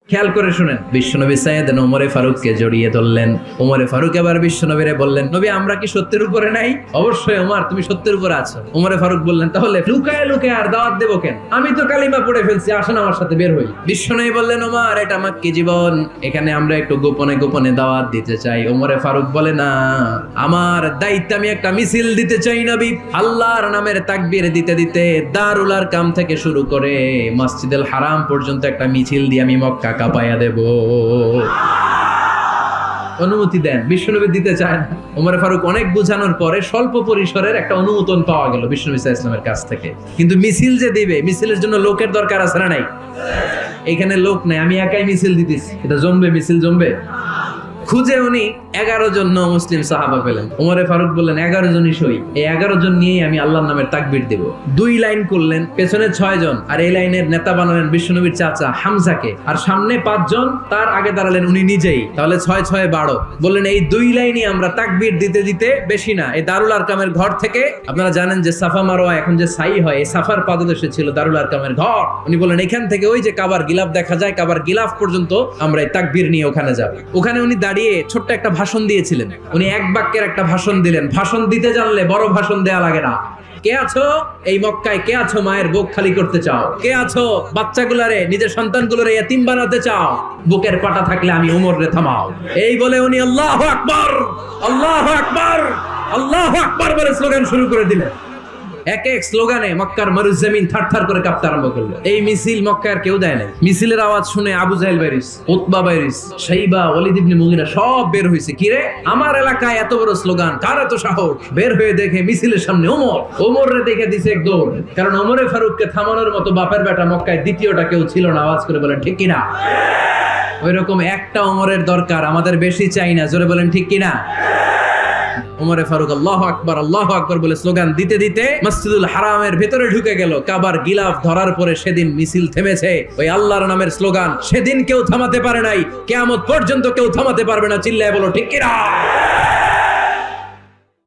খেয়াল করে শুনেন, বিশ্বনবী সাইয়েদনা ওমরে ফারুককে জড়িয়ে ধরলেন। ওমরে ফারুক এবার বিশ্বনবীরে বললেন, নবী আমরা কি সত্যের উপরে নাই? অবশ্যই ওমর, তুমি সত্যের উপরে আছো। ওমরে ফারুক বললেন, তাহলে লুকায় লুকায় আর দাওয়াত দেব কেন? আমি তো কালিমা পড়ে ফেলছি, আসেন আমার সাথে বের হই। বিশ্বনবী বললেন, ওমর এটা মাক্কি জীবন, এখানে আমরা একটু গোপনে গোপনে দাওয়াত দিতে চাই। ওমরে ফারুক বলে, না, আমার দায়িত্ব, আমি একটা মিছিল দিতে চাই নবী। আল্লাহর নামের তাকবীর দিতে দিতে দারুল আরকাম থেকে শুরু করে মসজিদুল হারাম পর্যন্ত একটা মিছিল দিয়ে আমি মক্কা কাঁপায়া দেব। অনুমতি দেন। বিশ্বনবী দিতে চায় না। ওমর ফারুক অনেক বুঝানোর পরে স্বল্প পরিসরের একটা অনুমোদন পাওয়া গেল বিশ্বনবী সাল্লাল্লাহু আলাইহি ওয়াসাল্লামের কাছ থেকে। কিন্তু মিছিল যে দিবে, মিছিলের জন্য লোকের দরকার আছে না নাই? এখানে লোক নাই, আমি একাই মিছিল দিতেছি, এটা জমবে? মিছিল জমবে? খুঁজে উনি 11 জন মুসলিম সাহাবা পেলেন। ওমরে ফারুক বললেন, 11 জনই সই, এই 11 জন নিয়েই আমি আল্লাহর নামের তাকবীর দেব। 2 লাইন করলেন, পেছনে 6 জন, আর এই লাইনের নেতা বানালেন বিশ্বনবীর চাচা হামজাকে, আর সামনে 5 জন, তার আগে দাঁড়ালেন উনি নিজেই। তাহলে 6 6 12। বললেন এই 2 লাইনই আমরা তাকবীর দিতে দিতে, বেশি না, এই দারুল আরকামের ঘর থেকে, আপনারা জানেন যে সাফা মারওয়া এখন যে সাই হয়, এই সাফার পাদদেশে ছিল দারুল আরকামের ঘর। উনি বললেন এখান থেকে ওই যে কাবার গিলাফ দেখা যায়, কাবার গিলাফ পর্যন্ত আমরা এই তাকবীর নিয়ে ওখানে যাব। ওখানে উনি দাঁড়িয়ে ছোট্ট একটা ভাষণ দিয়েছিলেন। উনি এক বাক্যের একটা ভাষণ দিলেন। ভাষণ দিতে জানলে বড় ভাষণ দেয়া লাগে না। কে আছো এই মক্কায়? কে আছো মায়ের বুক খালি করতে চাও? কে আছো বাচ্চাগুলারে, নিজের সন্তানগুলোরে ইয়াতিম বানাতে চাও? বুকের পাটা থাকলে আমি ওমর রে থামাও। এই বলে উনি আল্লাহু আকবার, আল্লাহু আকবার, আল্লাহু আকবার বলে স্লোগান শুরু করে দিলেন। এক এক স্লোগানে মক্কার মরুজমিন থারথার করে কাঁপতে আরম্ভ করলো। এই মিছিল মক্কার কেউ দেয় নাই। মিছিলের আওয়াজ শুনে আবু জাহেল বাইরিস, উতবা বাইরিস, শাইবা, ওয়ালিদ ইবনে মুগিরা সব বের হইছে। কি রে, আমার এলাকায় এত বড় স্লোগান, কার এত সাহস? বের হয়ে দেখে মিছিলের সামনে ওমর। ওমর রে দেখে দিছে এক দৌড়, কারণ ওমরে ফারুককে থামানোর মতো বাপের বেটা মক্কায় দ্বিতীয়টা কেউ ছিল না। আওয়াজ করে বলেন ঠিক কিনা? ওইরকম একটা ওমরের দরকার, আমাদের বেশি চাই না। জোরে বলেন ঠিক কিনা? ওমরে ফারুক আল্লাহু আকবার বলে স্লোগান দিতে দিতে মসজিদুল হারামের ভেতরে ঢুকে গেল। কাবার গিলাফ ধরার পরে সেদিন মিছিল থেমেছে। ওই আল্লাহর নামের স্লোগান সেদিন কেউ থামাতে পারে নাই, কিয়ামত পর্যন্ত কেউ থামাতে পারবে না। চিল্লায় বলো ঠিক কিনা?